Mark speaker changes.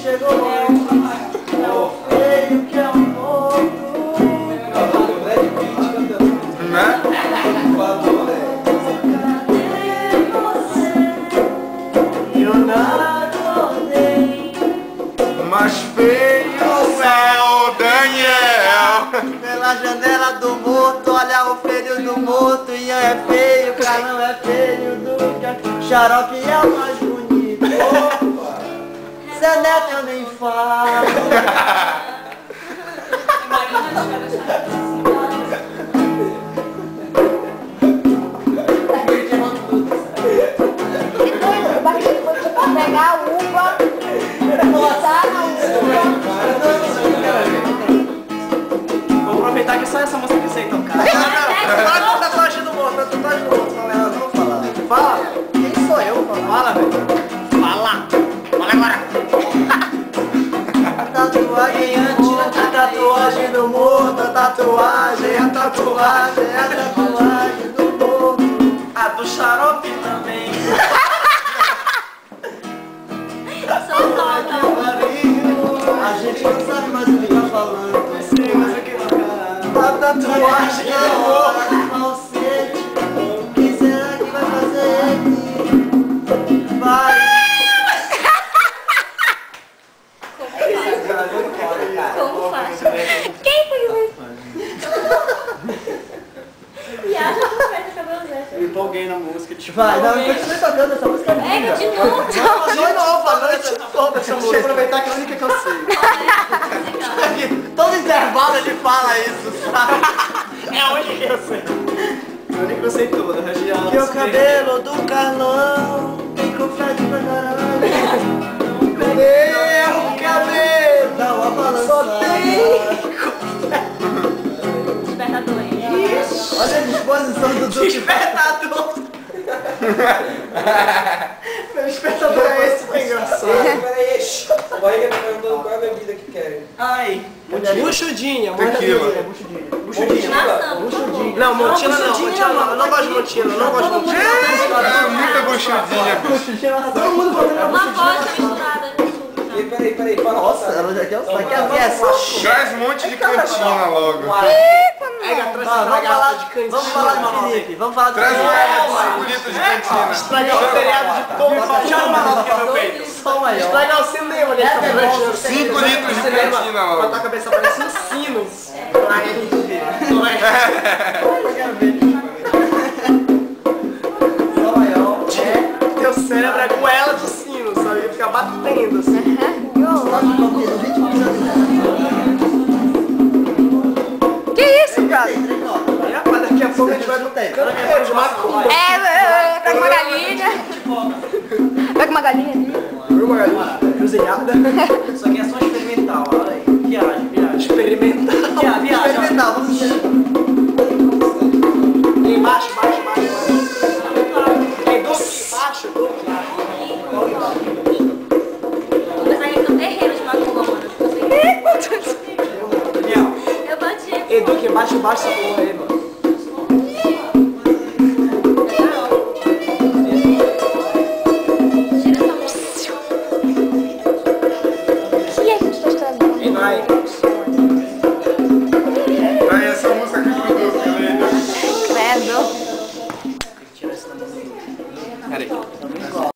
Speaker 1: chegou é o feio que é o morto.
Speaker 2: Né?
Speaker 1: Eu não acordei.
Speaker 2: Mas feio é o Daniel.
Speaker 1: Pela janela do morto, olha o feio do morto. Ian é feio, Carlão é feio, Duca, Xarope é o mais bonito. Zé Neto eu nem falo.
Speaker 3: Pegar a uva, botar na uva.
Speaker 1: Vou aproveitar que só essa música que eu sei tocar. Fala com a tatuagem do morto, a tatuagem do morto. Não vou falar. Fala. Quem sou eu? Fala, velho. Fala. Fala agora. A tatuagem antes, a tatuagem do morto, a tatuagem do morto. A do Xarope também. A gente não sabe mais o que tá falando. Sim, mas o que tá? A tatuagem é falsete. O que será que vai fazer aqui? Vai!
Speaker 3: Como faz? Quem foi o Viaja com o cabelo dessa.
Speaker 1: Eu empolguei na música. Tipo,
Speaker 4: Vai, não, continue tocando essa música.
Speaker 3: É, de novo.
Speaker 1: de novo, a noite toda essa música. Deixa eu aproveitar que é a única que eu sei. Todo intervalo ele fala isso, sabe? É a única que eu sei. A única que eu sei toda, região. Que o cabelo do Carlão tem confete pra caralho. Meu cabelo dá uma balançada.
Speaker 3: Despertador aí.
Speaker 4: Olha a disposição do Duque.
Speaker 1: Despertador. Meu despertador é esse, que é engraçado.
Speaker 5: Peraí, o barriga tá perguntando qual é a bebida que querem.
Speaker 1: Ai, buchudinha,
Speaker 2: Tequila.
Speaker 1: buchudinha. Não, montina não, montina não. Eu não gosto de montina, eu não gosto de montina.
Speaker 2: É muita buchudinha, bicho.
Speaker 4: Todo mundo falando
Speaker 3: Uma vodka misturada.
Speaker 5: E peraí, fala.
Speaker 4: Nossa, ela já quer essa.
Speaker 2: Traz um monte de cantina logo.
Speaker 1: Vamos falar de cantina.
Speaker 4: Vamos falar de Felipe, vamos falar de
Speaker 2: Traz
Speaker 4: Felipe.
Speaker 2: 5 litros de cantina.
Speaker 1: Estragar o feriado de todo. Chama uma nota que é meu peito.
Speaker 4: Soma aí, ó.
Speaker 1: Estragar o cinema, ele tá planejando.
Speaker 2: 5 litros de cantina
Speaker 1: Botar a
Speaker 2: logo.
Speaker 1: cabeça parecendo sinos. Pra ele ver.
Speaker 4: Soma aí, ó.
Speaker 1: Teu cérebro é goela de sino, sabe? Ele fica batendo assim.
Speaker 3: Que isso, cara?
Speaker 1: Mas daqui a pouco a gente vai no canteiro de macumba.
Speaker 3: Pega uma galinha. Pega uma galinha ali.
Speaker 1: Viu, uma galinha? Cruzilhada.
Speaker 4: Isso aqui é só experimental, olha aí. Viagem.
Speaker 1: Experimental.
Speaker 4: Viagem. Experimental, vamos ver.
Speaker 1: Embaixo. Tem doce embaixo,
Speaker 3: Mas aí é um terreiro de macumba, mano. Eu bati.
Speaker 1: Edu, que embaixo essa porra aí, mano.
Speaker 3: Tira essa música. Que é que tu tá estragando?
Speaker 1: E vai.
Speaker 2: Aí essa música aqui pro Duque,
Speaker 3: Credo.
Speaker 1: Tira esse da música. Peraí.